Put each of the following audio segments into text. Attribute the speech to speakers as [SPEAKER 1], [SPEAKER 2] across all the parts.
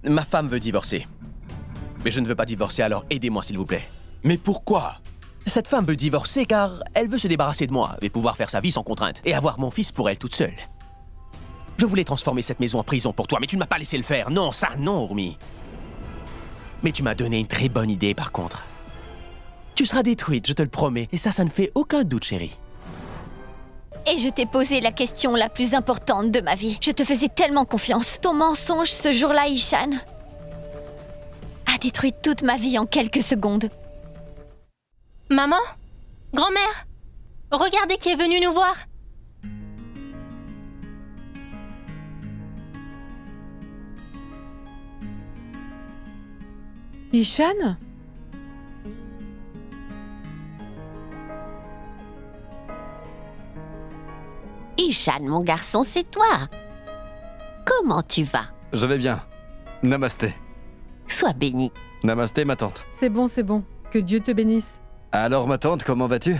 [SPEAKER 1] Ma femme veut divorcer. Mais je ne veux pas divorcer, alors aidez-moi s'il vous plaît.
[SPEAKER 2] Mais pourquoi?
[SPEAKER 1] Cette femme veut divorcer car elle veut se débarrasser de moi et pouvoir faire sa vie sans contrainte et avoir mon fils pour elle toute seule. Je voulais transformer cette maison en prison pour toi, mais tu ne m'as pas laissé le faire. Non, ça non, Urmi. Mais tu m'as donné une très bonne idée par contre. Tu seras détruite, je te le promets. Et ça ne fait aucun doute, chérie.
[SPEAKER 3] Et je t'ai posé la question la plus importante de ma vie. Je te faisais tellement confiance. Ton mensonge ce jour-là, Ishan, a détruit toute ma vie en quelques secondes.
[SPEAKER 4] Maman? Grand-mère? Regardez qui est venu nous voir.
[SPEAKER 5] Ishan?
[SPEAKER 6] Ishan, mon garçon, c'est toi. Comment tu vas?
[SPEAKER 7] Je vais bien. Namasté.
[SPEAKER 6] Sois béni.
[SPEAKER 7] Namasté, ma tante.
[SPEAKER 5] C'est bon, c'est bon. Que Dieu te bénisse.
[SPEAKER 7] Alors, ma tante, comment vas-tu?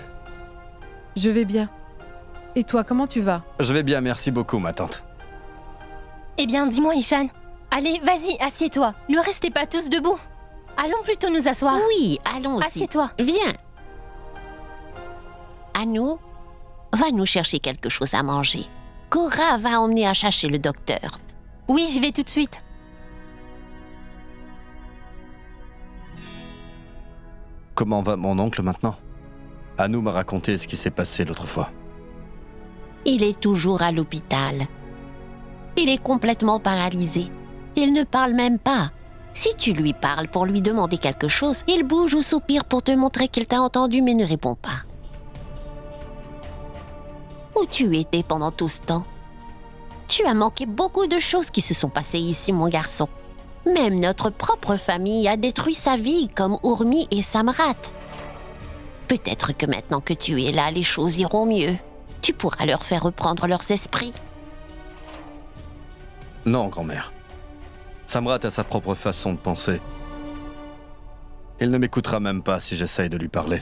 [SPEAKER 5] Je vais bien. Et toi, comment tu vas?
[SPEAKER 7] Je vais bien, merci beaucoup, ma tante.
[SPEAKER 4] Eh bien, dis-moi, Ishan. Allez, vas-y, assieds-toi. Ne restez pas tous debout. Allons plutôt nous asseoir.
[SPEAKER 6] Oui, allons-y.
[SPEAKER 4] Assieds-toi.
[SPEAKER 6] Viens. Anou, va nous chercher quelque chose à manger. Cora va emmener à chercher le docteur.
[SPEAKER 4] Oui, j'y vais tout de suite.
[SPEAKER 7] Comment va mon oncle maintenant? Anou m'a raconté ce qui s'est passé l'autre fois.
[SPEAKER 6] Il est toujours à l'hôpital. Il est complètement paralysé. Il ne parle même pas. Si tu lui parles pour lui demander quelque chose, il bouge ou soupire pour te montrer qu'il t'a entendu mais ne répond pas. Où tu étais pendant tout ce temps? Tu as manqué beaucoup de choses qui se sont passées ici, mon garçon. Même notre propre famille a détruit sa vie, comme Urmi et Samrat. Peut-être que maintenant que tu es là, les choses iront mieux. Tu pourras leur faire reprendre leurs esprits.
[SPEAKER 7] Non, grand-mère. Samrat a sa propre façon de penser. Il ne m'écoutera même pas si j'essaye de lui parler.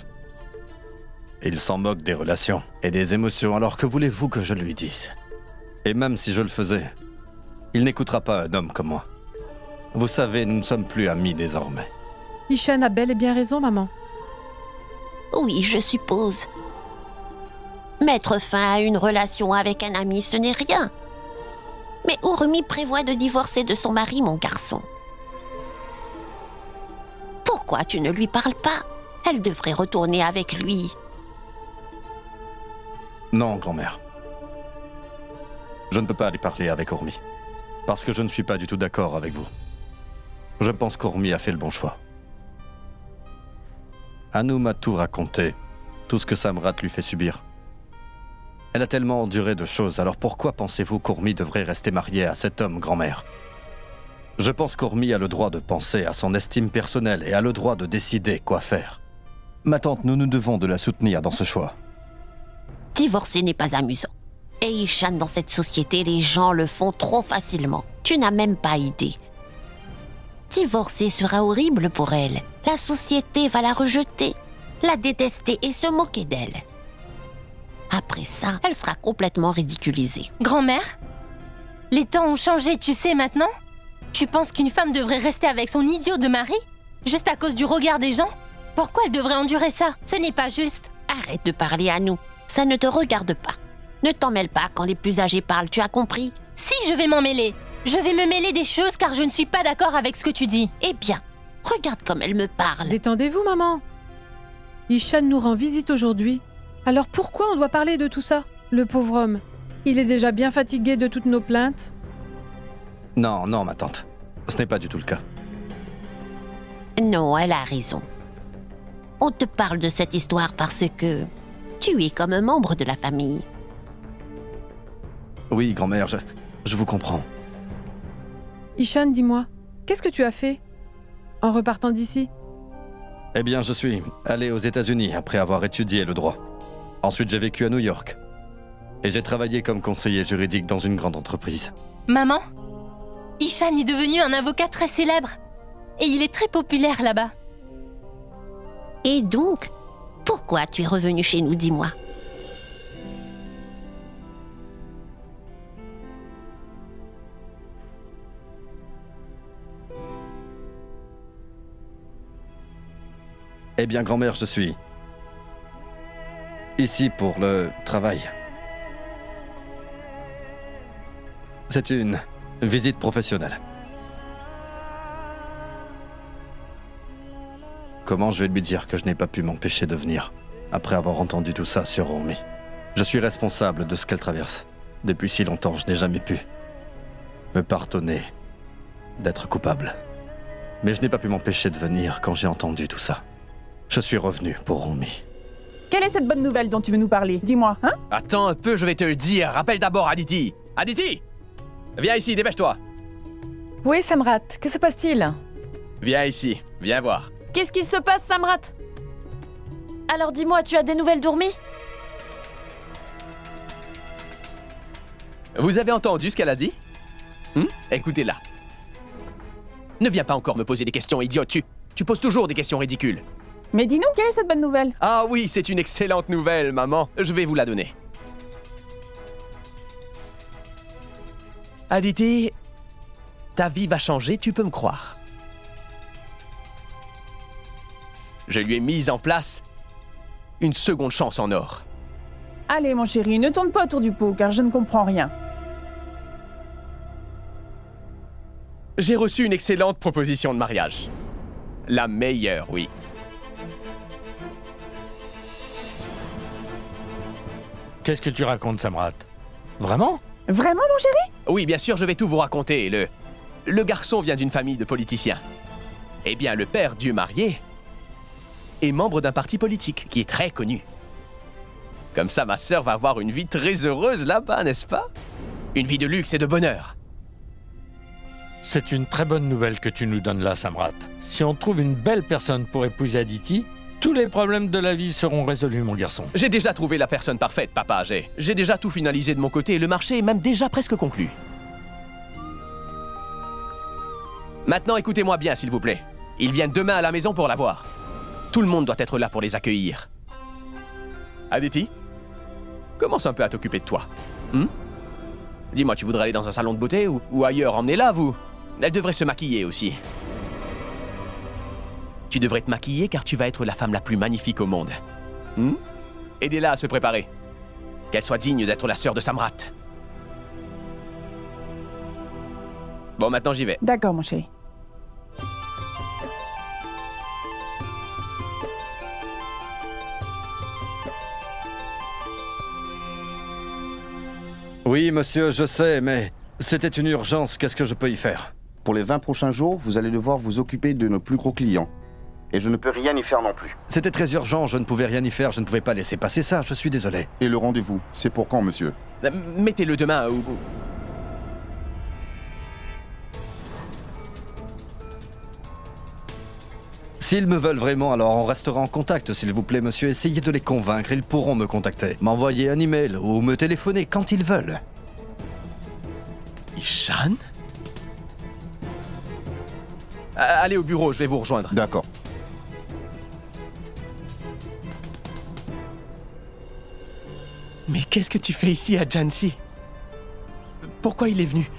[SPEAKER 7] Il s'en moque des relations et des émotions, alors que voulez-vous que je lui dise? Et même si je le faisais, il n'écoutera pas un homme comme moi. Vous savez, nous ne sommes plus amis désormais.
[SPEAKER 5] Ishan a bel et bien raison, maman.
[SPEAKER 6] Oui, je suppose. Mettre fin à une relation avec un ami, ce n'est rien. Mais Urmi prévoit de divorcer de son mari, mon garçon. Pourquoi tu ne lui parles pas? Elle devrait retourner avec lui.
[SPEAKER 7] Non, grand-mère. Je ne peux pas aller parler avec Urmi, parce que je ne suis pas du tout d'accord avec vous. Je pense qu'Urmi a fait le bon choix. Anou m'a tout raconté, tout ce que Samrat lui fait subir. Elle a tellement enduré de choses, alors pourquoi pensez-vous qu'Urmi devrait rester mariée à cet homme, grand-mère? Je pense qu'Urmi a le droit de penser à son estime personnelle et a le droit de décider quoi faire. Ma tante, nous devons de la soutenir dans ce choix.
[SPEAKER 6] Divorcer n'est pas amusant. Et Ishan, dans cette société, les gens le font trop facilement. Tu n'as même pas idée. Divorcer sera horrible pour elle. La société va la rejeter, la détester et se moquer d'elle. Après ça, elle sera complètement ridiculisée.
[SPEAKER 4] Grand-mère? Les temps ont changé, tu sais maintenant? Tu penses qu'une femme devrait rester avec son idiot de mari? Juste à cause du regard des gens? Pourquoi elle devrait endurer ça? Ce n'est pas juste.
[SPEAKER 6] Arrête de parler à nous. Ça ne te regarde pas. Ne t'en mêle pas quand les plus âgés parlent, tu as compris?
[SPEAKER 4] Si je vais m'en mêler, je vais me mêler des choses car je ne suis pas d'accord avec ce que tu dis.
[SPEAKER 6] Eh bien, regarde comme elle me parle.
[SPEAKER 5] Détendez-vous, maman. Ishan nous rend visite aujourd'hui. Alors pourquoi on doit parler de tout ça? Le pauvre homme, il est déjà bien fatigué de toutes nos plaintes.
[SPEAKER 7] Non, non, ma tante. Ce n'est pas du tout le cas.
[SPEAKER 6] Non, elle a raison. On te parle de cette histoire parce que tu es comme un membre de la famille.
[SPEAKER 7] Oui, grand-mère, je vous comprends.
[SPEAKER 5] Ishan, dis-moi, qu'est-ce que tu as fait en repartant d'ici?
[SPEAKER 7] Eh bien, je suis allé aux États-Unis après avoir étudié le droit. Ensuite, j'ai vécu à New York. Et j'ai travaillé comme conseiller juridique dans une grande entreprise.
[SPEAKER 4] Maman? Ishan est devenu un avocat très célèbre. Et il est très populaire là-bas.
[SPEAKER 6] Et donc, pourquoi tu es revenu chez nous, dis-moi?
[SPEAKER 7] Eh bien, grand-mère, je suis ici pour le travail. C'est une visite professionnelle. Comment je vais lui dire que je n'ai pas pu m'empêcher de venir après avoir entendu tout ça sur Romy? Je suis responsable de ce qu'elle traverse. Depuis si longtemps, je n'ai jamais pu me pardonner d'être coupable. Mais je n'ai pas pu m'empêcher de venir quand j'ai entendu tout ça. Je suis revenu pour Romy.
[SPEAKER 2] Quelle est cette bonne nouvelle dont tu veux nous parler? Dis-moi, hein?
[SPEAKER 1] Attends un peu, je vais te le dire. Rappelle d'abord Aditi. Aditi! Viens ici, dépêche-toi.
[SPEAKER 2] Oui, Samrat, que se passe-t-il?
[SPEAKER 1] Viens ici, viens voir.
[SPEAKER 8] Qu'est-ce qu'il se passe, Samrat? Alors dis-moi, tu as des nouvelles d'Urmi?
[SPEAKER 1] Vous avez entendu ce qu'elle a dit? Écoutez-la. Ne viens pas encore me poser des questions idiotes, tu poses toujours des questions ridicules.
[SPEAKER 2] Mais dis-nous, quelle est cette bonne nouvelle?
[SPEAKER 1] Ah oui, c'est une excellente nouvelle, maman. Je vais vous la donner. Aditi, ta vie va changer, tu peux me croire. Je lui ai mis en place une seconde chance en or.
[SPEAKER 2] Allez, mon chéri, ne tourne pas autour du pot, car je ne comprends rien.
[SPEAKER 1] J'ai reçu une excellente proposition de mariage. La meilleure, oui.
[SPEAKER 9] Qu'est-ce que tu racontes, Samrat? Vraiment?
[SPEAKER 2] Vraiment, mon chéri?
[SPEAKER 1] Oui, bien sûr, je vais tout vous raconter. Le garçon vient d'une famille de politiciens. Eh bien, le père, Dieu marié, est membre d'un parti politique qui est très connu. Comme ça, ma sœur va avoir une vie très heureuse là-bas, n'est-ce pas? Une vie de luxe et de bonheur.
[SPEAKER 9] C'est une très bonne nouvelle que tu nous donnes là, Samrat. Si on trouve une belle personne pour épouser Aditi, tous les problèmes de la vie seront résolus, mon garçon.
[SPEAKER 1] J'ai déjà trouvé la personne parfaite, papa. J'ai déjà tout finalisé de mon côté et le marché est même déjà presque conclu. Maintenant, écoutez-moi bien, s'il vous plaît. Ils viennent demain à la maison pour la voir. Tout le monde doit être là pour les accueillir. Aditi, commence un peu à t'occuper de toi. Dis-moi, tu voudrais aller dans un salon de beauté ou ailleurs? Emmenez-la, vous. Elle devrait se maquiller aussi. Tu devrais te maquiller car tu vas être la femme la plus magnifique au monde. Aidez-la à se préparer. Qu'elle soit digne d'être la sœur de Samrat. Bon, maintenant j'y vais.
[SPEAKER 2] D'accord, mon chéri.
[SPEAKER 7] Oui, monsieur, je sais, mais c'était une urgence. Qu'est-ce que je peux y faire?
[SPEAKER 10] Pour les 20 prochains jours, vous allez devoir vous occuper de nos plus gros clients. Et je ne peux rien y faire non plus.
[SPEAKER 7] C'était très urgent, je ne pouvais rien y faire, je ne pouvais pas laisser passer ça, je suis désolé.
[SPEAKER 10] Et le rendez-vous, c'est pour quand, monsieur?
[SPEAKER 1] Mettez-le demain ou...
[SPEAKER 7] S'ils me veulent vraiment, alors on restera en contact, s'il vous plaît, monsieur. Essayez de les convaincre, ils pourront me contacter. M'envoyer un email ou me téléphoner quand ils veulent.
[SPEAKER 1] Ishan? Allez au bureau, je vais vous rejoindre.
[SPEAKER 10] D'accord.
[SPEAKER 1] Mais qu'est-ce que tu fais ici à Jansi? Pourquoi il est venu?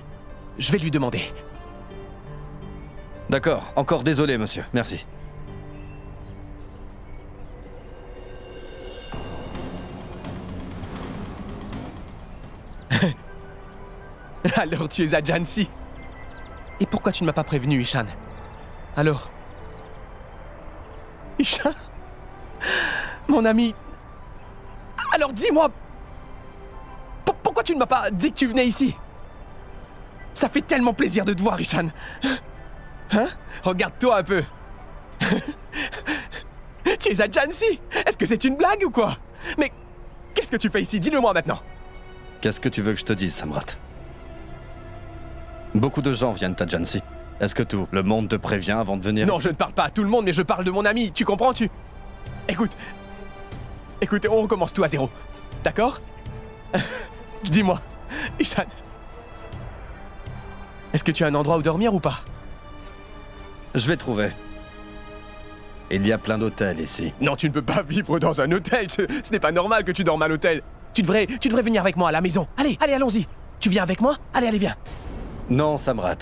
[SPEAKER 1] Je vais lui demander.
[SPEAKER 7] D'accord, encore désolé, monsieur. Merci.
[SPEAKER 1] Alors tu es à Jansi? Et pourquoi tu ne m'as pas prévenu, Ishan? Alors? Ishan? Mon ami? Alors dis-moi! Pourquoi tu ne m'as pas dit que tu venais ici? Ça fait tellement plaisir de te voir, Ishan! Hein? Regarde-toi un peu! Tu es à Jansi? Est-ce que c'est une blague ou quoi? Mais qu'est-ce que tu fais ici? Dis-le-moi maintenant!
[SPEAKER 7] Qu'est-ce que tu veux que je te dise, Samrat? Beaucoup de gens viennent à Jansi. Est-ce que tout le monde te prévient avant de venir
[SPEAKER 1] Non,
[SPEAKER 7] ici?
[SPEAKER 1] je ne parle pas à tout le monde, mais je parle de mon ami. Tu comprends, Écoute, on recommence tout à zéro. D'accord? Dis-moi, Ishan. Est-ce que tu as un endroit où dormir ou pas?
[SPEAKER 7] Je vais trouver. Il y a plein d'hôtels ici.
[SPEAKER 1] Non, tu ne peux pas vivre dans un hôtel. Ce n'est pas normal que tu dormes à l'hôtel. Tu devrais venir avec moi à la maison. Allez, allons-y. Tu viens avec moi? Allez, viens.
[SPEAKER 7] Non, Samrat.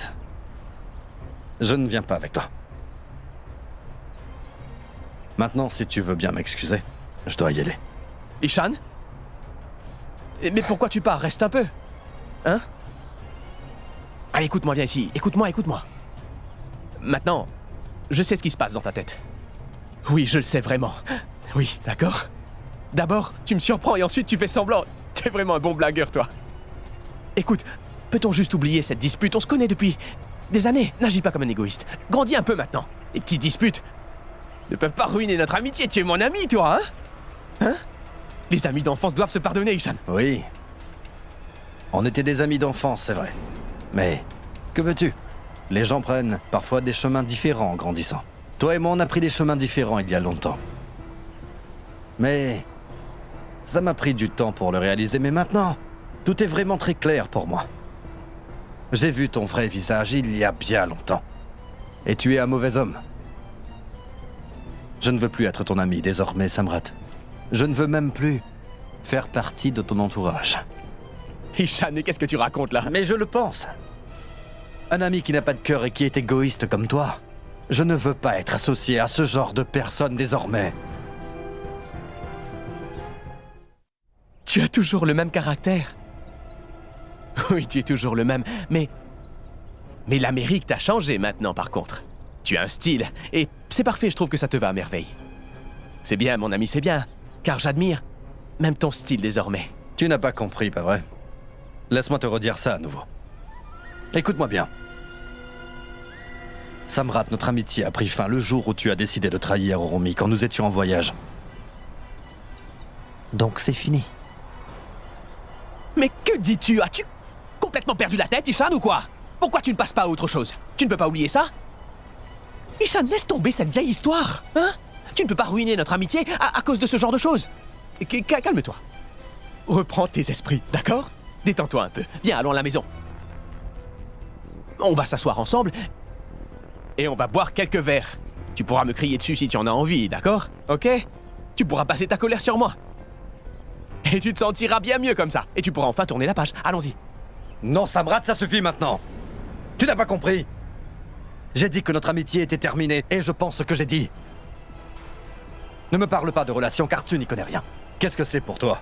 [SPEAKER 7] Je ne viens pas avec toi. Maintenant, si tu veux bien m'excuser, je dois y aller.
[SPEAKER 1] Ishan? Mais pourquoi tu pars? Reste un peu. Hein? Allez, écoute-moi, viens ici. Écoute-moi. Maintenant, je sais ce qui se passe dans ta tête. Oui, je le sais vraiment. Oui, d'accord? D'abord, tu me surprends et ensuite tu fais semblant. T'es vraiment un bon blagueur, toi. Écoute, peut-on juste oublier cette dispute? On se connaît depuis des années. N'agis pas comme un égoïste. Grandis un peu maintenant. Les petites disputes ne peuvent pas ruiner notre amitié. Tu es mon ami, toi, hein? Hein? Les amis d'enfance doivent se pardonner, Ishan.
[SPEAKER 7] Oui. On était des amis d'enfance, c'est vrai. Mais, que veux-tu? Les gens prennent parfois des chemins différents en grandissant. Toi et moi, on a pris des chemins différents il y a longtemps. Mais ça m'a pris du temps pour le réaliser, mais maintenant, tout est vraiment très clair pour moi. J'ai vu ton vrai visage il y a bien longtemps. Et tu es un mauvais homme. Je ne veux plus être ton ami désormais, Samrat. Je ne veux même plus faire partie de ton entourage.
[SPEAKER 1] Ishan, mais qu'est-ce que tu racontes là?
[SPEAKER 7] Mais je le pense. Un ami qui n'a pas de cœur et qui est égoïste comme toi. Je ne veux pas être associé à ce genre de personne désormais.
[SPEAKER 1] Tu as toujours le même caractère. Oui, tu es toujours le même, mais l'Amérique t'a changé maintenant, par contre. Tu as un style, et c'est parfait, je trouve que ça te va à merveille. C'est bien, mon ami, c'est bien, car j'admire même ton style désormais.
[SPEAKER 7] Tu n'as pas compris, pas vrai? Laisse-moi te redire ça à nouveau. Écoute-moi bien. Samrat, notre amitié a pris fin le jour où tu as décidé de trahir Urumi quand nous étions en voyage. Donc c'est fini.
[SPEAKER 1] Mais que dis-tu? As-tu complètement perdu la tête, Ishan, ou quoi? Pourquoi tu ne passes pas à autre chose? Tu ne peux pas oublier ça? Ishan, laisse tomber cette vieille histoire, hein? Tu ne peux pas ruiner notre amitié à cause de ce genre de choses. Calme-toi. Reprends tes esprits, d'accord? Détends-toi un peu. Viens, allons à la maison. On va s'asseoir ensemble et on va boire quelques verres. Tu pourras me crier dessus si tu en as envie, d'accord? Ok? Tu pourras passer ta colère sur moi. Et tu te sentiras bien mieux comme ça. Et tu pourras enfin tourner la page. Allons-y.
[SPEAKER 7] Non, Samrat, ça suffit maintenant. Tu n'as pas compris. J'ai dit que notre amitié était terminée et je pense ce que j'ai dit. Ne me parle pas de relation car tu n'y connais rien. Qu'est-ce que c'est pour toi?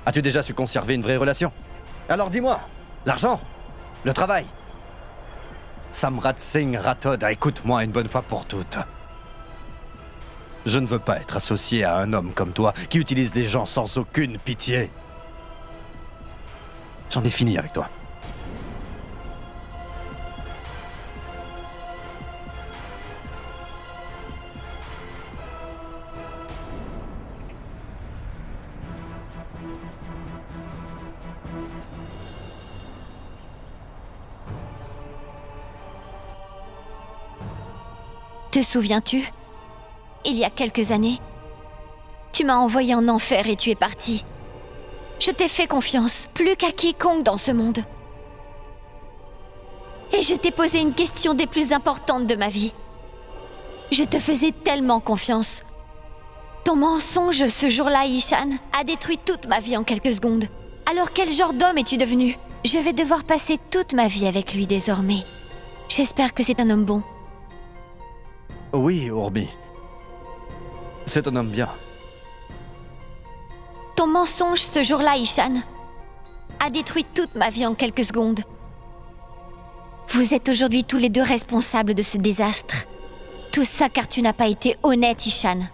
[SPEAKER 7] As-tu déjà su conserver une vraie relation? Alors dis-moi, l'argent? Le travail? Samrat Singh Rathod, écoute-moi une bonne fois pour toutes. Je ne veux pas être associé à un homme comme toi qui utilise les gens sans aucune pitié. J'en ai fini avec toi.
[SPEAKER 3] Te souviens-tu? Il y a quelques années, tu m'as envoyé en enfer et tu es parti. Je t'ai fait confiance, plus qu'à quiconque dans ce monde. Et je t'ai posé une question des plus importantes de ma vie. Je te faisais tellement confiance. Ton mensonge ce jour-là, Ishan, a détruit toute ma vie en quelques secondes. Alors quel genre d'homme es-tu devenu? Je vais devoir passer toute ma vie avec lui désormais. J'espère que c'est un homme bon.
[SPEAKER 7] Oui, Urmi. C'est un homme bien.
[SPEAKER 3] Ton mensonge ce jour-là, Ishan, a détruit toute ma vie en quelques secondes. Vous êtes aujourd'hui tous les deux responsables de ce désastre. Tout ça car tu n'as pas été honnête, Ishan.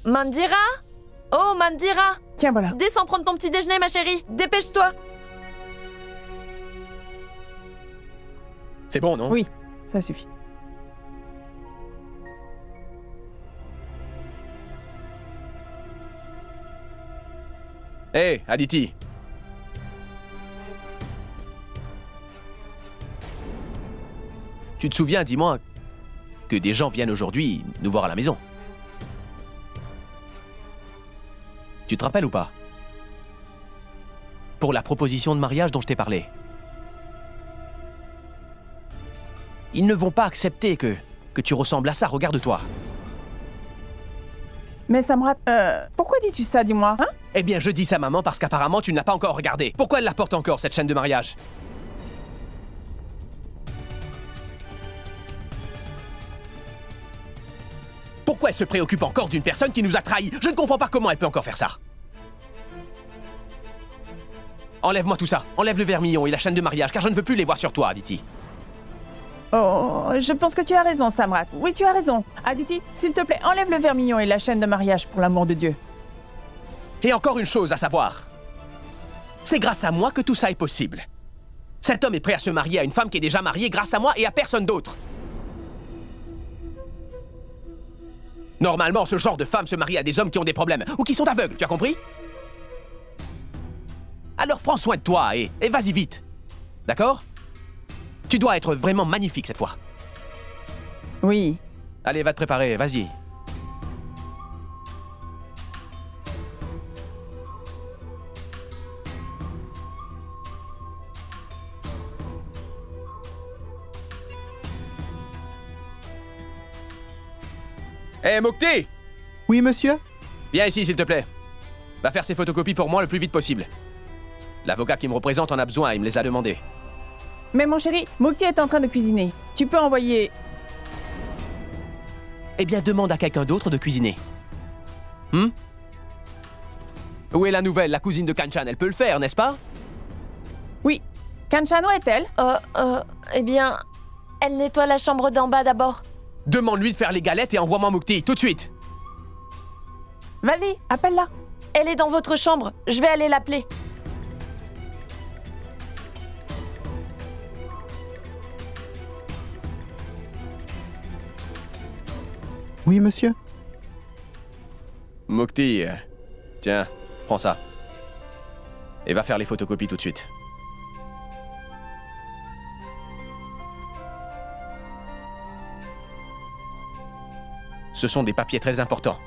[SPEAKER 8] Mandira? Oh, Mandira!
[SPEAKER 2] Tiens, voilà.
[SPEAKER 8] Descends prendre ton petit déjeuner, ma chérie. Dépêche-toi.
[SPEAKER 1] C'est bon, non?
[SPEAKER 2] Oui, ça suffit.
[SPEAKER 1] Hé, Aditi. Tu te souviens, dis-moi, que des gens viennent aujourd'hui nous voir à la maison? Tu te rappelles ou pas? Pour la proposition de mariage dont je t'ai parlé. Ils ne vont pas accepter que tu ressembles à ça, regarde-toi.
[SPEAKER 2] Mais Samrat, pourquoi dis-tu ça, dis-moi, hein?
[SPEAKER 1] Eh bien, je dis ça, maman, parce qu'apparemment, tu ne l'as pas encore regardée. Pourquoi elle la porte encore, cette chaîne de mariage? Pourquoi elle se préoccupe encore d'une personne qui nous a trahis? Je ne comprends pas comment elle peut encore faire ça. Enlève-moi tout ça. Enlève le vermillon et la chaîne de mariage, car je ne veux plus les voir sur toi, Aditi.
[SPEAKER 2] Oh, je pense que tu as raison, Samrat. Oui, tu as raison. Aditi, s'il te plaît, enlève le vermillon et la chaîne de mariage, pour l'amour de Dieu.
[SPEAKER 1] Et encore une chose à savoir. C'est grâce à moi que tout ça est possible. Cet homme est prêt à se marier à une femme qui est déjà mariée grâce à moi et à personne d'autre. Normalement, ce genre de femme se marie à des hommes qui ont des problèmes ou qui sont aveugles, tu as compris? Alors prends soin de toi et vas-y vite. D'accord? Tu dois être vraiment magnifique cette fois.
[SPEAKER 2] Oui.
[SPEAKER 1] Allez, va te préparer, vas-y. Hé, Mokhti!
[SPEAKER 11] Oui, monsieur?
[SPEAKER 1] Viens ici, s'il te plaît. Va faire ces photocopies pour moi le plus vite possible. L'avocat qui me représente en a besoin, il me les a demandées.
[SPEAKER 2] Mais mon chéri, Mokhti est en train de cuisiner. Tu peux envoyer...
[SPEAKER 1] Eh bien, demande à quelqu'un d'autre de cuisiner. Où est la nouvelle, la cousine de Kanchan? Elle peut le faire, n'est-ce pas?
[SPEAKER 2] Oui. Kanchan, où est-elle?
[SPEAKER 8] Eh bien, elle nettoie la chambre d'en bas d'abord.
[SPEAKER 1] Demande-lui de faire les galettes et envoie-moi Mokhti, tout de suite.
[SPEAKER 2] Vas-y, appelle-la.
[SPEAKER 8] Elle est dans votre chambre. Je vais aller l'appeler.
[SPEAKER 11] Oui, monsieur?
[SPEAKER 1] Mokhti, tiens, prends ça. Et va faire les photocopies tout de suite. Ce sont des papiers très importants.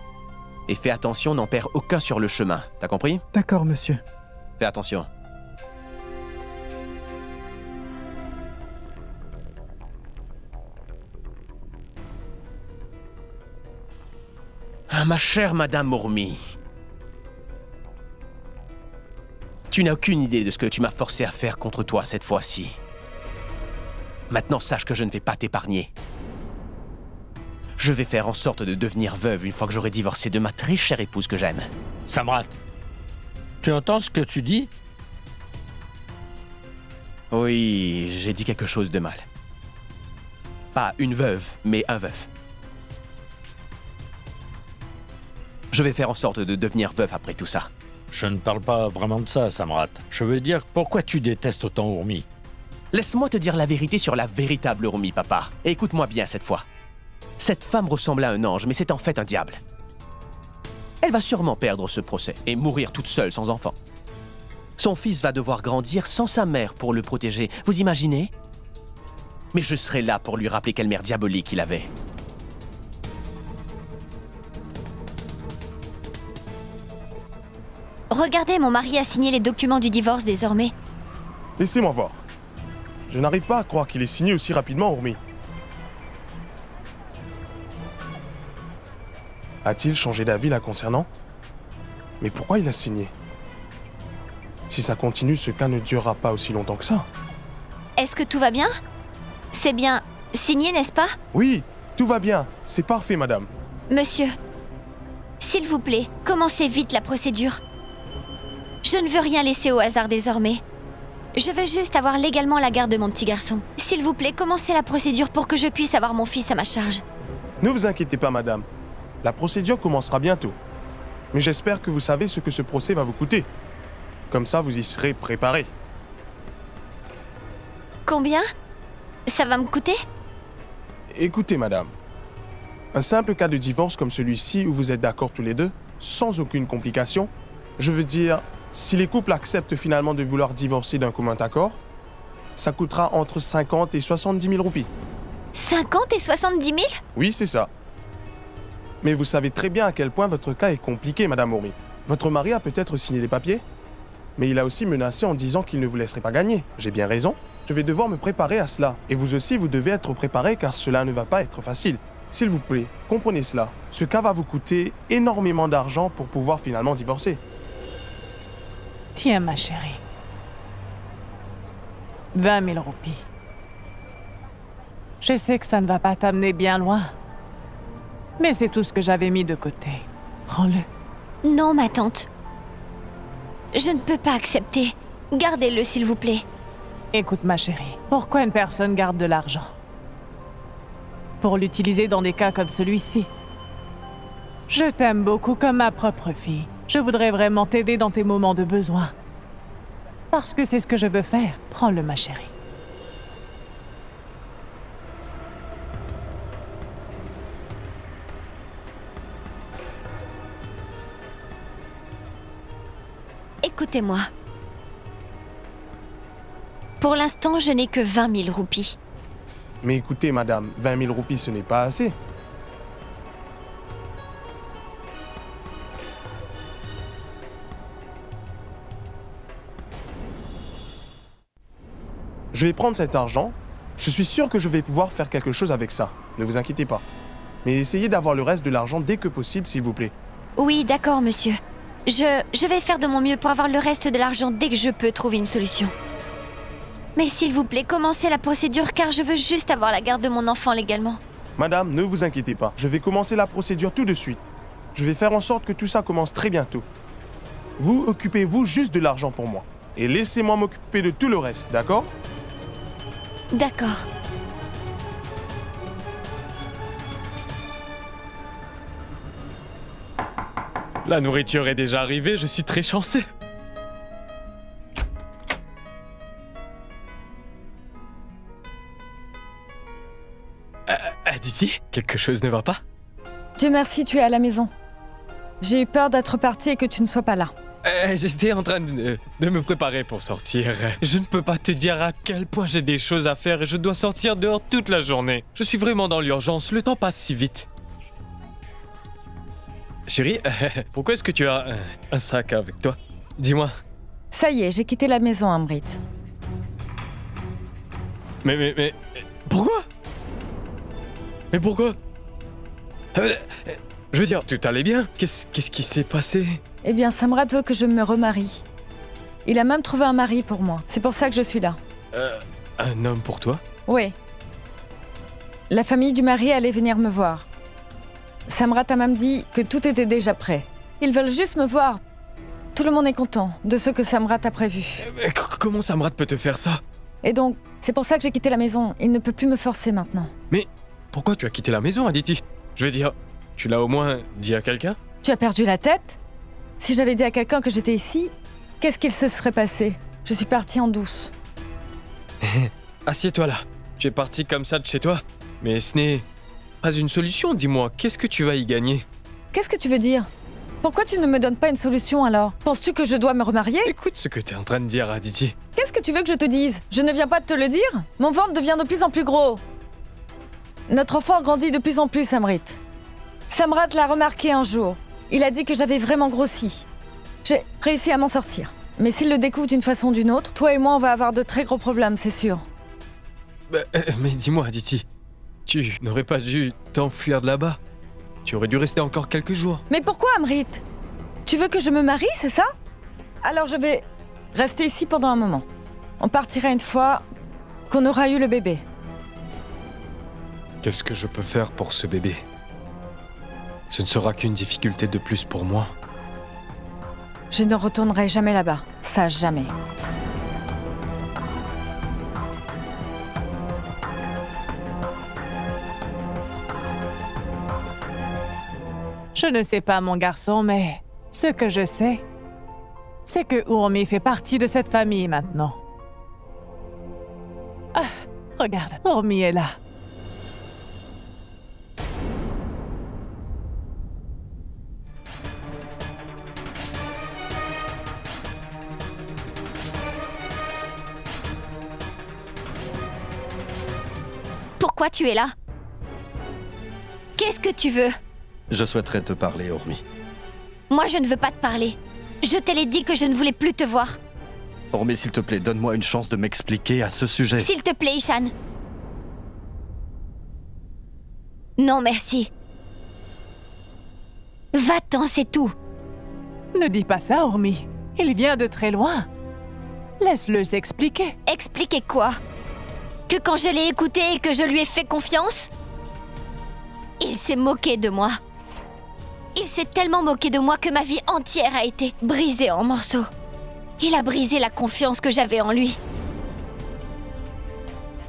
[SPEAKER 1] Et fais attention, n'en perds aucun sur le chemin. T'as compris?
[SPEAKER 11] D'accord, monsieur.
[SPEAKER 1] Fais attention. Ah, ma chère Madame Mourmi. Tu n'as aucune idée de ce que tu m'as forcé à faire contre toi cette fois-ci. Maintenant, sache que je ne vais pas t'épargner. Je vais faire en sorte de devenir veuve une fois que j'aurai divorcé de ma très chère épouse que j'aime.
[SPEAKER 9] Samrat, tu entends ce que tu dis?
[SPEAKER 1] Oui, j'ai dit quelque chose de mal. Pas une veuve, mais un veuf. Je vais faire en sorte de devenir veuve après tout ça.
[SPEAKER 9] Je ne parle pas vraiment de ça, Samrat. Je veux dire, pourquoi tu détestes autant Urmi?
[SPEAKER 1] Laisse-moi te dire la vérité sur la véritable Urmi, papa. Et écoute-moi bien cette fois. Cette femme ressemble à un ange, mais c'est en fait un diable. Elle va sûrement perdre ce procès et mourir toute seule sans enfant. Son fils va devoir grandir sans sa mère pour le protéger. Vous imaginez? Mais je serai là pour lui rappeler quelle mère diabolique il avait.
[SPEAKER 3] Regardez, mon mari a signé les documents du divorce désormais.
[SPEAKER 12] Laissez-moi voir. Je n'arrive pas à croire qu'il ait signé aussi rapidement, Urmi. A-t-il changé d'avis la concernant? Mais pourquoi il a signé? Si ça continue, ce cas ne durera pas aussi longtemps que ça.
[SPEAKER 3] Est-ce que tout va bien? C'est bien signé, n'est-ce pas?
[SPEAKER 12] Oui, tout va bien. C'est parfait, madame.
[SPEAKER 3] Monsieur, s'il vous plaît, commencez vite la procédure. Je ne veux rien laisser au hasard désormais. Je veux juste avoir légalement la garde de mon petit garçon. S'il vous plaît, commencez la procédure pour que je puisse avoir mon fils à ma charge.
[SPEAKER 12] Ne vous inquiétez pas, madame. La procédure commencera bientôt. Mais j'espère que vous savez ce que ce procès va vous coûter. Comme ça, vous y serez préparé.
[SPEAKER 3] Combien? Ça va me coûter?
[SPEAKER 12] Écoutez, madame. Un simple cas de divorce comme celui-ci où vous êtes d'accord tous les deux, sans aucune complication, je veux dire, si les couples acceptent finalement de vouloir divorcer d'un commun accord, ça coûtera entre 50 et 70 000 roupies.
[SPEAKER 3] 50 et 70 000?
[SPEAKER 12] Oui, c'est ça. Mais vous savez très bien à quel point votre cas est compliqué, madame Mourmi. Votre mari a peut-être signé les papiers, mais il a aussi menacé en disant qu'il ne vous laisserait pas gagner. J'ai bien raison. Je vais devoir me préparer à cela. Et vous aussi, vous devez être préparé car cela ne va pas être facile. S'il vous plaît, comprenez cela. Ce cas va vous coûter énormément d'argent pour pouvoir finalement divorcer.
[SPEAKER 2] Tiens, ma chérie. 20 000 roupies. Je sais que ça ne va pas t'amener bien loin. Mais c'est tout ce que j'avais mis de côté. Prends-le.
[SPEAKER 3] Non, ma tante. Je ne peux pas accepter. Gardez-le, s'il vous plaît.
[SPEAKER 2] Écoute, ma chérie, pourquoi une personne garde de l'argent? Pour l'utiliser dans des cas comme celui-ci. Je t'aime beaucoup comme ma propre fille. Je voudrais vraiment t'aider dans tes moments de besoin. Parce que c'est ce que je veux faire. Prends-le, ma chérie.
[SPEAKER 3] Écoutez-moi. Pour l'instant, je n'ai que 20 000 roupies.
[SPEAKER 12] Mais écoutez, madame, 20 000 roupies, ce n'est pas assez. Je vais prendre cet argent. Je suis sûr que je vais pouvoir faire quelque chose avec ça. Ne vous inquiétez pas. Mais essayez d'avoir le reste de l'argent dès que possible, s'il vous plaît.
[SPEAKER 3] Oui, d'accord, monsieur. Je vais faire de mon mieux pour avoir le reste de l'argent dès que je peux trouver une solution. Mais s'il vous plaît, commencez la procédure car je veux juste avoir la garde de mon enfant légalement.
[SPEAKER 12] Madame, ne vous inquiétez pas. Je vais commencer la procédure tout de suite. Je vais faire en sorte que tout ça commence très bientôt. Vous occupez-vous juste de l'argent pour moi. Et laissez-moi m'occuper de tout le reste, d'accord ?
[SPEAKER 3] D'accord.
[SPEAKER 13] La nourriture est déjà arrivée, je suis très chanceux. Aditi, quelque chose ne va pas?
[SPEAKER 14] Dieu merci, tu es à la maison. J'ai eu peur d'être partie et que tu ne sois pas là.
[SPEAKER 13] J'étais en train de me préparer pour sortir. Je ne peux pas te dire à quel point j'ai des choses à faire et je dois sortir dehors toute la journée. Je suis vraiment dans l'urgence, le temps passe si vite. Chérie, pourquoi est-ce que tu as un sac avec toi? Dis-moi.
[SPEAKER 14] Ça y est, j'ai quitté la maison, Amrit.
[SPEAKER 13] Mais... Pourquoi? Mais pourquoi? Je veux dire, tout allait bien? Qu'est-ce qui s'est passé?
[SPEAKER 14] Eh bien, Samrat veut que je me remarie. Il a même trouvé un mari pour moi. C'est pour ça que je suis là.
[SPEAKER 13] Un homme pour toi?
[SPEAKER 14] Oui. La famille du mari allait venir me voir. Samrat a même dit que tout était déjà prêt. Ils veulent juste me voir. Tout le monde est content de ce que Samrat a prévu.
[SPEAKER 13] Mais comment Samrat peut te faire ça?
[SPEAKER 14] Et donc, c'est pour ça que j'ai quitté la maison. Il ne peut plus me forcer maintenant.
[SPEAKER 13] Mais pourquoi tu as quitté la maison, Aditi? Je veux dire, tu l'as au moins dit à quelqu'un?
[SPEAKER 14] Tu as perdu la tête? Si j'avais dit à quelqu'un que j'étais ici, qu'est-ce qu'il se serait passé? Je suis partie en douce.
[SPEAKER 13] Assieds-toi là. Tu es parti comme ça de chez toi. Mais ce n'est pas une solution, dis-moi. Qu'est-ce que tu vas y gagner?
[SPEAKER 14] Qu'est-ce que tu veux dire? Pourquoi tu ne me donnes pas une solution alors? Penses-tu que je dois me remarier?
[SPEAKER 13] Écoute ce que tu es en train de dire, Aditi.
[SPEAKER 14] Qu'est-ce que tu veux que je te dise? Je ne viens pas de te le dire? Mon ventre devient de plus en plus gros. Notre enfant grandit de plus en plus, Amrit. Samrat l'a remarqué un jour. Il a dit que j'avais vraiment grossi. J'ai réussi à m'en sortir. Mais s'il le découvre d'une façon ou d'une autre, toi et moi, on va avoir de très gros problèmes, c'est sûr.
[SPEAKER 13] Mais dis-moi, Aditi, tu n'aurais pas dû t'enfuir de là-bas. Tu aurais dû rester encore quelques jours.
[SPEAKER 14] Mais pourquoi, Amrit? Tu veux que je me marie, c'est ça? Alors je vais rester ici pendant un moment. On partira une fois qu'on aura eu le bébé.
[SPEAKER 13] Qu'est-ce que je peux faire pour ce bébé? Ce ne sera qu'une difficulté de plus pour moi.
[SPEAKER 14] Je ne retournerai jamais là-bas. Ça, jamais.
[SPEAKER 2] Je ne sais pas, mon garçon, mais ce que je sais, c'est que Urmi fait partie de cette famille maintenant. Ah, regarde, Urmi est là.
[SPEAKER 3] Pourquoi tu es là? Qu'est-ce que tu veux?
[SPEAKER 7] Je souhaiterais te parler, Urmi.
[SPEAKER 3] Moi, je ne veux pas te parler. Je te l'ai dit que je ne voulais plus te voir.
[SPEAKER 7] Urmi, s'il te plaît, donne-moi une chance de m'expliquer à ce sujet.
[SPEAKER 3] S'il te plaît, Ishan. Non, merci. Va-t'en, c'est tout.
[SPEAKER 2] Ne dis pas ça, Urmi. Il vient de très loin. Laisse-le s'expliquer.
[SPEAKER 3] Expliquer quoi? Que quand je l'ai écouté et que je lui ai fait confiance, il s'est moqué de moi. Il s'est tellement moqué de moi que ma vie entière a été brisée en morceaux. Il a brisé la confiance que j'avais en lui.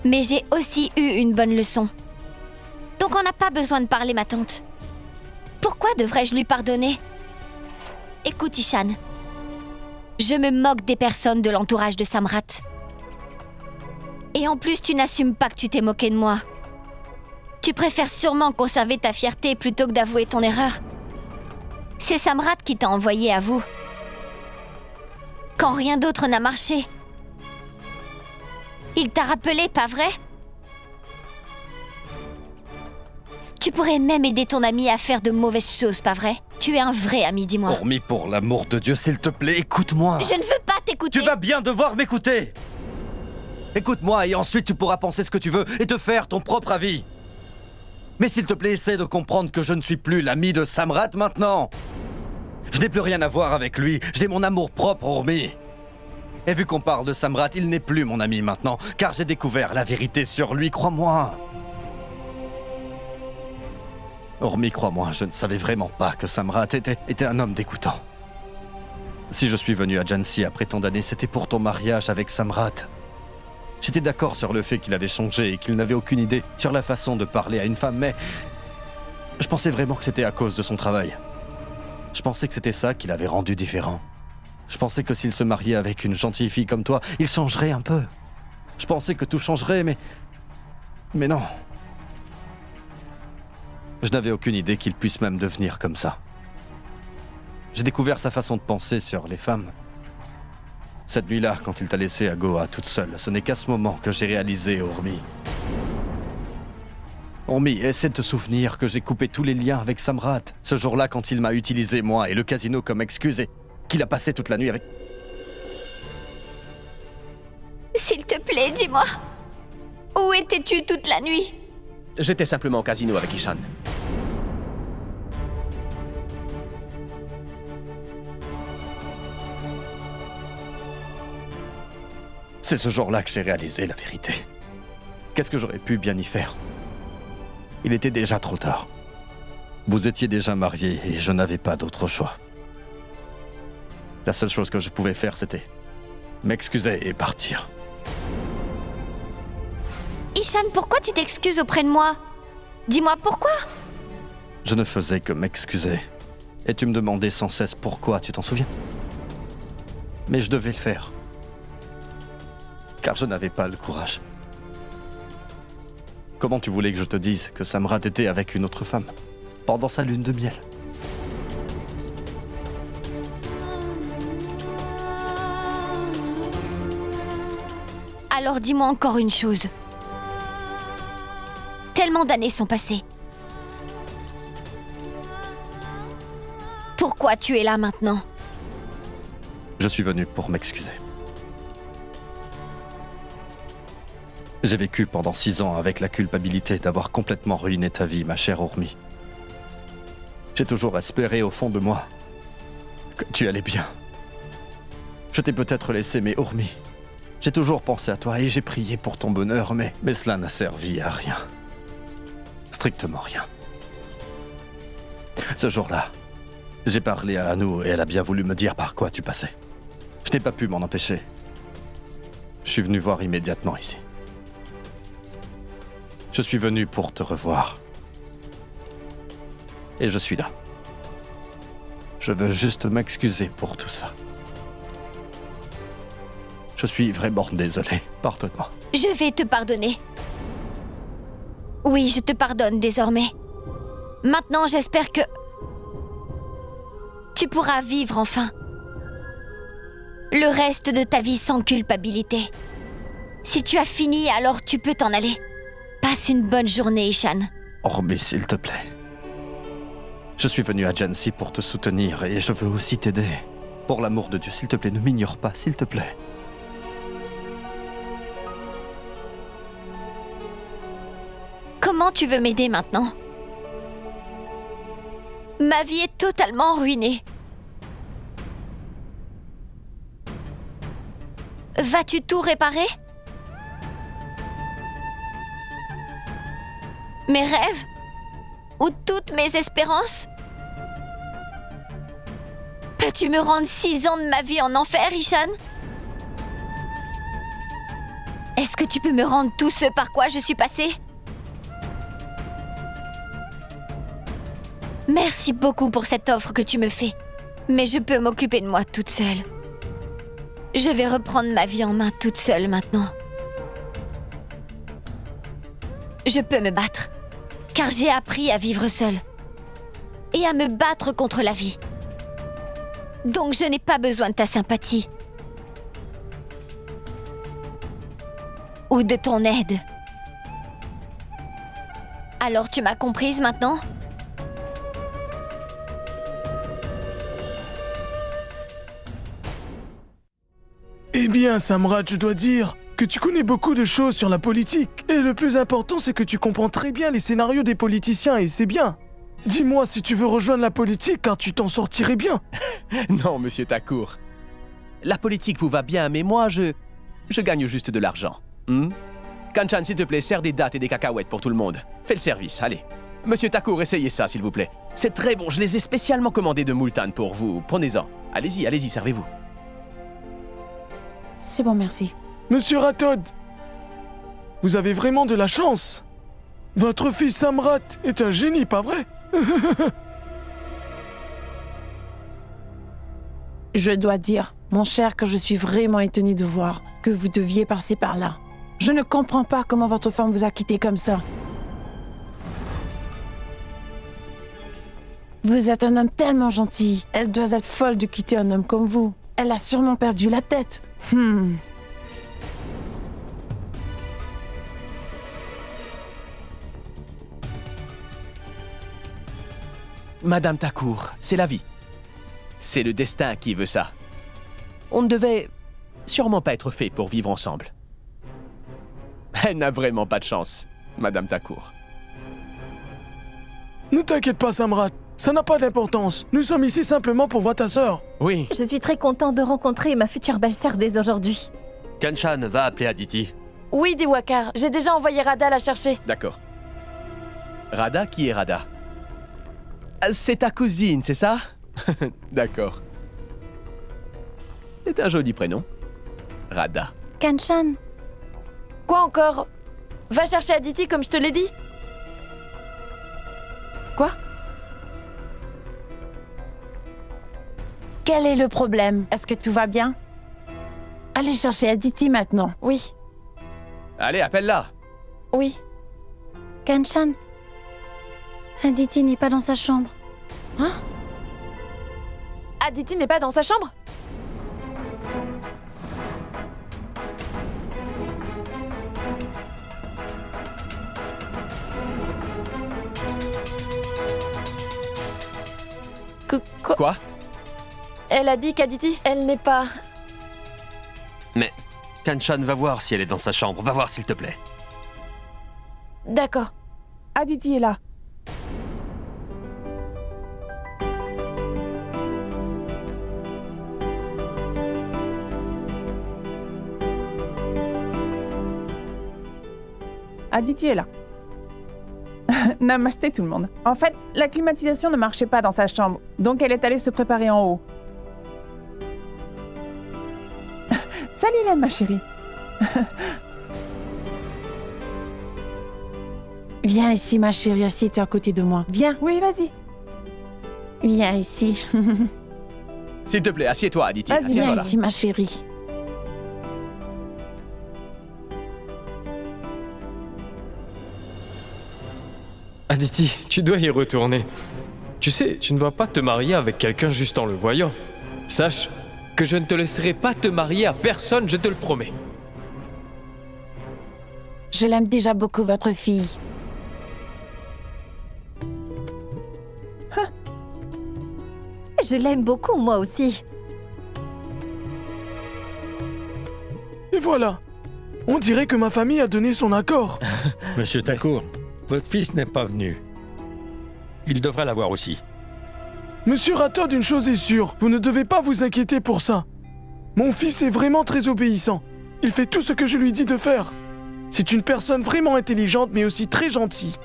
[SPEAKER 3] Mais j'ai aussi eu une bonne leçon. Donc on n'a pas besoin de parler, ma tante. Pourquoi devrais-je lui pardonner? Écoute, Ishan. Je me moque des personnes de l'entourage de Samrat. Et en plus, tu n'assumes pas que tu t'es moqué de moi. Tu préfères sûrement conserver ta fierté plutôt que d'avouer ton erreur. C'est Samrat qui t'a envoyé à vous. Quand rien d'autre n'a marché. Il t'a rappelé, pas vrai? Tu pourrais même aider ton ami à faire de mauvaises choses, pas vrai? Tu es un vrai ami, dis-moi.
[SPEAKER 7] Hormis, pour l'amour de Dieu, s'il te plaît, écoute-moi.
[SPEAKER 3] Je ne veux pas t'écouter.
[SPEAKER 7] Tu vas bien devoir m'écouter. Écoute-moi et ensuite tu pourras penser ce que tu veux et te faire ton propre avis. Mais s'il te plaît, essaie de comprendre que je ne suis plus l'ami de Samrat maintenant. Je n'ai plus rien à voir avec lui. J'ai mon amour propre, Hormis. Et vu qu'on parle de Samrat, il n'est plus mon ami maintenant, car j'ai découvert la vérité sur lui, crois-moi. Hormis, crois-moi, je ne savais vraiment pas que Samrat était un homme dégoûtant. Si je suis venu à Jhansi après tant d'années, c'était pour ton mariage avec Samrat. J'étais d'accord sur le fait qu'il avait changé et qu'il n'avait aucune idée sur la façon de parler à une femme, mais je pensais vraiment que c'était à cause de son travail. Je pensais que c'était ça qui l'avait rendu différent. Je pensais que s'il se mariait avec une gentille fille comme toi, il changerait un peu. Je pensais que tout changerait, mais non. Je n'avais aucune idée qu'il puisse même devenir comme ça. J'ai découvert sa façon de penser sur les femmes. Cette nuit-là, quand il t'a laissé à Goa toute seule, ce n'est qu'à ce moment que j'ai réalisé, Hormis. Hormis, essaie de te souvenir que j'ai coupé tous les liens avec Samrat. Ce jour-là, quand il m'a utilisé, moi et le casino, comme excuse et qu'il a passé toute la nuit avec...
[SPEAKER 3] S'il te plaît, dis-moi. Où étais-tu toute la nuit?
[SPEAKER 1] J'étais simplement au casino avec Ishan.
[SPEAKER 7] C'est ce jour-là que j'ai réalisé la vérité. Qu'est-ce que j'aurais pu bien y faire? Il était déjà trop tard. Vous étiez déjà mariés et je n'avais pas d'autre choix. La seule chose que je pouvais faire, c'était m'excuser et partir.
[SPEAKER 3] Ishan, pourquoi tu t'excuses auprès de moi? Dis-moi pourquoi?
[SPEAKER 7] Je ne faisais que m'excuser. Et tu me demandais sans cesse pourquoi, tu t'en souviens? Mais je devais le faire. Car je n'avais pas le courage. Comment tu voulais que je te dise que Samrat était avec une autre femme pendant sa lune de miel?
[SPEAKER 3] Alors dis-moi encore une chose. Tellement d'années sont passées. Pourquoi tu es là maintenant?
[SPEAKER 7] Je suis venu pour m'excuser. J'ai vécu pendant 6 ans avec la culpabilité d'avoir complètement ruiné ta vie, ma chère Hormis. J'ai toujours espéré au fond de moi que tu allais bien. Je t'ai peut-être laissé, mais Hormis, j'ai toujours pensé à toi et j'ai prié pour ton bonheur, mais cela n'a servi à rien. Strictement rien. Ce jour-là, j'ai parlé à Anu et elle a bien voulu me dire par quoi tu passais. Je n'ai pas pu m'en empêcher. Je suis venu voir immédiatement ici. Je suis venu pour te revoir. Et je suis là. Je veux juste m'excuser pour tout ça. Je suis vraiment désolé. Pardonne-moi.
[SPEAKER 3] Je vais te pardonner. Oui, je te pardonne désormais. Maintenant, j'espère que... tu pourras vivre enfin. Le reste de ta vie sans culpabilité. Si tu as fini, alors tu peux t'en aller. Passe une bonne journée, Ishan.
[SPEAKER 7] Hormis, s'il te plaît. Je suis venu à Jhansi pour te soutenir et je veux aussi t'aider. Pour l'amour de Dieu, s'il te plaît, ne m'ignore pas, s'il te plaît.
[SPEAKER 3] Comment tu veux m'aider maintenant? Ma vie est totalement ruinée. Vas-tu tout réparer? Mes rêves? Ou toutes mes espérances? Peux-tu me rendre 6 ans de ma vie en enfer, Ishan? Est-ce que tu peux me rendre tout ce par quoi je suis passée? Merci beaucoup pour cette offre que tu me fais. Mais je peux m'occuper de moi toute seule. Je vais reprendre ma vie en main toute seule maintenant. Je peux me battre, car j'ai appris à vivre seule. Et à me battre contre la vie. Donc je n'ai pas besoin de ta sympathie. Ou de ton aide. Alors tu m'as comprise maintenant?
[SPEAKER 15] Eh bien, Samrat, je dois dire que tu connais beaucoup de choses sur la politique. Et le plus important, c'est que tu comprends très bien les scénarios des politiciens, et c'est bien. Dis-moi si tu veux rejoindre la politique, car tu t'en sortirais bien.
[SPEAKER 1] Non, monsieur Takour. La politique vous va bien, mais moi, je gagne juste de l'argent. Kanchan, s'il te plaît, serre des dattes et des cacahuètes pour tout le monde. Fais le service, allez. Monsieur Takour, essayez ça, s'il vous plaît. C'est très bon, je les ai spécialement commandés de Multan pour vous. Prenez-en. Allez-y, allez-y, servez-vous.
[SPEAKER 16] C'est bon, merci.
[SPEAKER 15] Monsieur Rathod, vous avez vraiment de la chance. Votre fils Samrat est un génie, pas vrai?
[SPEAKER 16] Je dois dire, mon cher, que je suis vraiment étonnée de voir que vous deviez passer par là. Je ne comprends pas comment votre femme vous a quitté comme ça. Vous êtes un homme tellement gentil. Elle doit être folle de quitter un homme comme vous. Elle a sûrement perdu la tête.
[SPEAKER 1] Madame Takour, c'est la vie. C'est le destin qui veut ça. On ne devait sûrement pas être fait pour vivre ensemble. Elle n'a vraiment pas de chance, Madame Takour.
[SPEAKER 15] Ne t'inquiète pas, Samrat. Ça n'a pas d'importance. Nous sommes ici simplement pour voir ta sœur.
[SPEAKER 1] Oui.
[SPEAKER 8] Je suis très contente de rencontrer ma future belle-sœur dès aujourd'hui.
[SPEAKER 17] Kanchan va appeler Aditi.
[SPEAKER 8] Oui, Diwakar, j'ai déjà envoyé Radha la chercher.
[SPEAKER 1] D'accord. Radha, qui est Radha? C'est ta cousine, c'est ça? D'accord. C'est un joli prénom. Radha.
[SPEAKER 8] Kanchan. Quoi encore? Va chercher Aditi comme je te l'ai dit. Quoi?
[SPEAKER 16] Quel est le problème? Est-ce que tout va bien? Allez chercher Aditi maintenant.
[SPEAKER 8] Oui.
[SPEAKER 1] Allez, appelle-la.
[SPEAKER 8] Oui.
[SPEAKER 18] Kanchan. Aditi n'est pas dans sa chambre.
[SPEAKER 8] Hein? Aditi n'est pas dans sa chambre?
[SPEAKER 1] Quoi?
[SPEAKER 8] Elle a dit qu'Aditi, elle n'est pas...
[SPEAKER 17] Mais Kanchan va voir si elle est dans sa chambre. Va voir s'il te plaît.
[SPEAKER 8] D'accord.
[SPEAKER 16] Aditi est là.
[SPEAKER 19] Aditi est là. Namasté tout le monde. En fait, la climatisation ne marchait pas dans sa chambre, donc elle est allée se préparer en haut. Salut là, ma chérie.
[SPEAKER 16] Viens ici, ma chérie, assieds-toi à côté de moi. Viens.
[SPEAKER 19] Oui, vas-y.
[SPEAKER 16] Viens ici.
[SPEAKER 1] S'il te plaît, assieds-toi, Aditi.
[SPEAKER 16] Vas-y, viens
[SPEAKER 1] Assieds-toi
[SPEAKER 16] ici, ma chérie.
[SPEAKER 13] Aditi, tu dois y retourner. Tu sais, tu ne vas pas te marier avec quelqu'un juste en le voyant. Sache que je ne te laisserai pas te marier à personne, je te le promets.
[SPEAKER 16] Je l'aime déjà beaucoup, votre fille.
[SPEAKER 8] Je l'aime beaucoup, moi aussi.
[SPEAKER 15] Et voilà. On dirait que ma famille a donné son accord.
[SPEAKER 9] Monsieur Takour, votre fils n'est pas venu. Il devrait l'avoir aussi.
[SPEAKER 15] Monsieur Rathod, une chose est sûre, vous ne devez pas vous inquiéter pour ça. Mon fils est vraiment très obéissant. Il fait tout ce que je lui dis de faire. C'est une personne vraiment intelligente, mais aussi très gentille.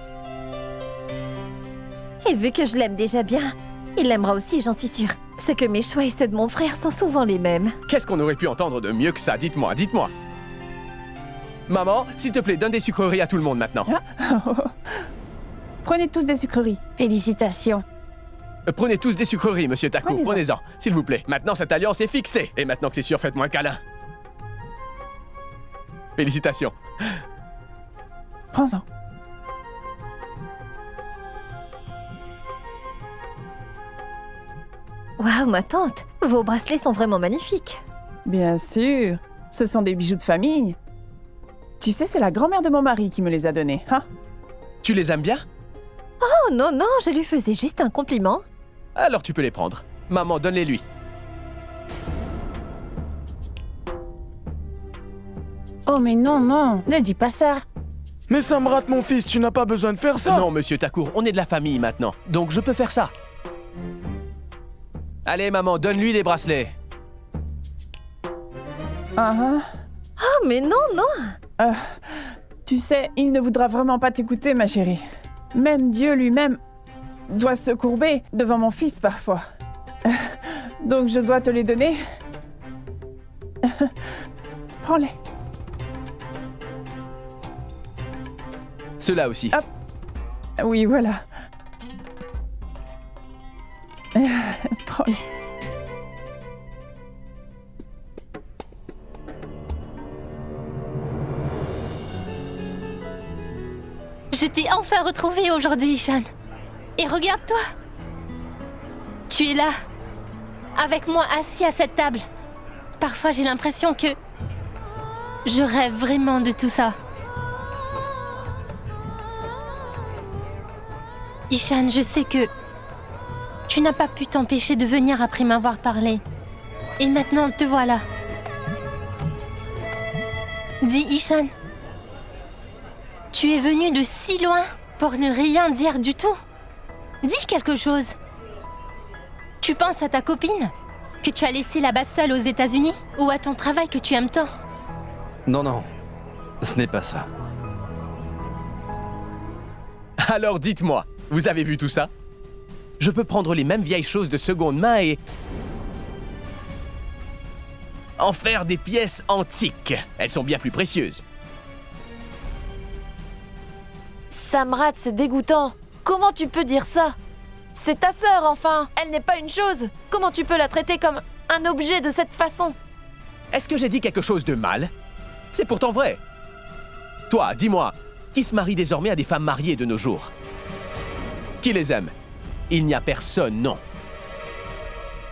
[SPEAKER 8] Et vu que je l'aime déjà bien, il l'aimera aussi, j'en suis sûre. C'est que mes choix et ceux de mon frère sont souvent les mêmes.
[SPEAKER 1] Qu'est-ce qu'on aurait pu entendre de mieux que ça? Dites-moi, dites-moi. Maman, s'il te plaît, donne des sucreries à tout le monde maintenant.
[SPEAKER 19] Prenez tous des sucreries.
[SPEAKER 16] Félicitations.
[SPEAKER 1] Prenez tous des sucreries, monsieur Taku. Prenez-en, s'il vous plaît. Maintenant, cette alliance est fixée. Et maintenant que c'est sûr, faites-moi un câlin. Félicitations.
[SPEAKER 19] Prends-en.
[SPEAKER 8] Waouh, ma tante, vos bracelets sont vraiment magnifiques.
[SPEAKER 19] Bien sûr, ce sont des bijoux de famille. Tu sais, c'est la grand-mère de mon mari qui me les a donnés, hein?
[SPEAKER 1] Tu les aimes bien?
[SPEAKER 8] Oh non, non, je lui faisais juste un compliment.
[SPEAKER 1] Alors tu peux les prendre. Maman, donne-les lui.
[SPEAKER 16] Oh mais non, non, ne dis pas ça.
[SPEAKER 15] Mais Samrat, mon fils, tu n'as pas besoin de faire ça.
[SPEAKER 1] Non, monsieur Takour, on est de la famille maintenant. Donc je peux faire ça. Allez, maman, donne-lui les bracelets.
[SPEAKER 19] Uh-huh.
[SPEAKER 8] Oh, mais non, non.
[SPEAKER 19] Tu sais, il ne voudra vraiment pas t'écouter, ma chérie. Même Dieu lui-même doit se courber devant mon fils parfois. Donc je dois te les donner. Prends-les.
[SPEAKER 1] Ceux-là aussi.
[SPEAKER 19] Hop. Oui, voilà. Prends-les.
[SPEAKER 4] Je t'ai enfin retrouvé aujourd'hui, Ishan. Et regarde-toi. Tu es là, avec moi assis à cette table. Parfois, j'ai l'impression que je rêve vraiment de tout ça. Ishan, je sais que tu n'as pas pu t'empêcher de venir après m'avoir parlé. Et maintenant, te voilà. Dis, Ishan, tu es venu de si loin pour ne rien dire du tout. Dis quelque chose. Tu penses à ta copine que tu as laissée là-bas seule aux États-Unis ou à ton travail que tu aimes tant?
[SPEAKER 7] Non, non, ce n'est pas ça.
[SPEAKER 1] Alors dites-moi, vous avez vu tout ça? Je peux prendre les mêmes vieilles choses de seconde main et en faire des pièces antiques. Elles sont bien plus précieuses.
[SPEAKER 8] Samrat, c'est dégoûtant. Comment tu peux dire ça? C'est ta sœur, enfin. Elle n'est pas une chose. Comment tu peux la traiter comme un objet de cette façon?
[SPEAKER 1] Est-ce que j'ai dit quelque chose de mal? C'est pourtant vrai. Toi, dis-moi, qui se marie désormais à des femmes mariées de nos jours? Qui les aime? Il n'y a personne, non.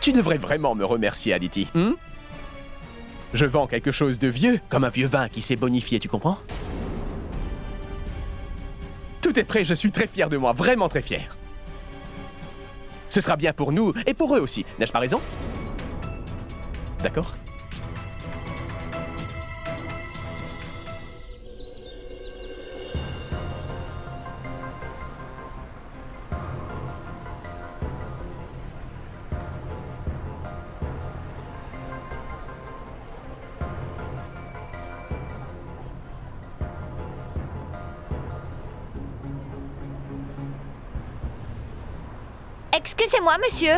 [SPEAKER 1] Tu devrais vraiment me remercier, Aditi. Je vends quelque chose de vieux, comme un vieux vin qui s'est bonifié, tu comprends? Tout est prêt, je suis très fier de moi, vraiment très fier. Ce sera bien pour nous et pour eux aussi, n'ai-je pas raison? D'accord?
[SPEAKER 3] Excusez-moi, monsieur.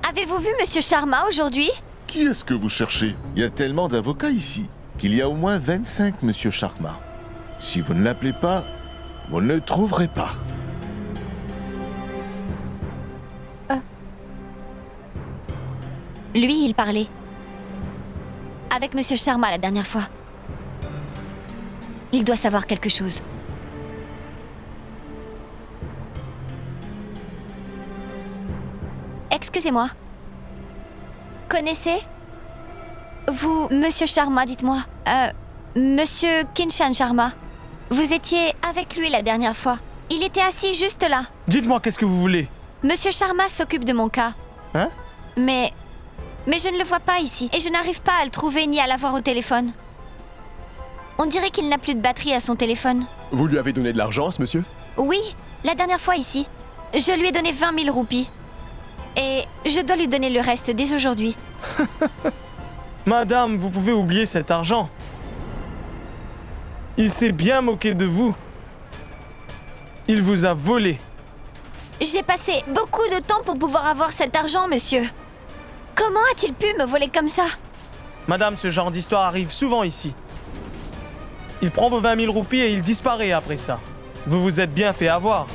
[SPEAKER 3] Avez-vous vu monsieur Sharma aujourd'hui?
[SPEAKER 20] Qui est-ce que vous cherchez? Il y a tellement d'avocats ici qu'il y a au moins 25 monsieur Sharma. Si vous ne l'appelez pas, vous ne le trouverez pas.
[SPEAKER 3] Lui, il parlait. Avec monsieur Sharma la dernière fois. Il doit savoir quelque chose. Excusez-moi. Connaissez? Vous, monsieur Sharma, dites-moi. Monsieur Kinshan Sharma. Vous étiez avec lui la dernière fois. Il était assis juste là.
[SPEAKER 15] Dites-moi, qu'est-ce que vous voulez?
[SPEAKER 3] Monsieur Sharma s'occupe de mon cas.
[SPEAKER 15] Hein?
[SPEAKER 3] Mais je ne le vois pas ici. Et je n'arrive pas à le trouver ni à l'avoir au téléphone. On dirait qu'il n'a plus de batterie à son téléphone.
[SPEAKER 1] Vous lui avez donné de l'argent, ce monsieur?
[SPEAKER 3] Oui, la dernière fois ici. Je lui ai donné 20 000 roupies. Et je dois lui donner le reste dès aujourd'hui.
[SPEAKER 15] Madame, vous pouvez oublier cet argent. Il s'est bien moqué de vous. Il vous a volé.
[SPEAKER 3] J'ai passé beaucoup de temps pour pouvoir avoir cet argent, monsieur. Comment a-t-il pu me voler comme ça?
[SPEAKER 15] Madame, ce genre d'histoire arrive souvent ici. Il prend vos 20 000 roupies et il disparaît après ça. Vous vous êtes bien fait avoir.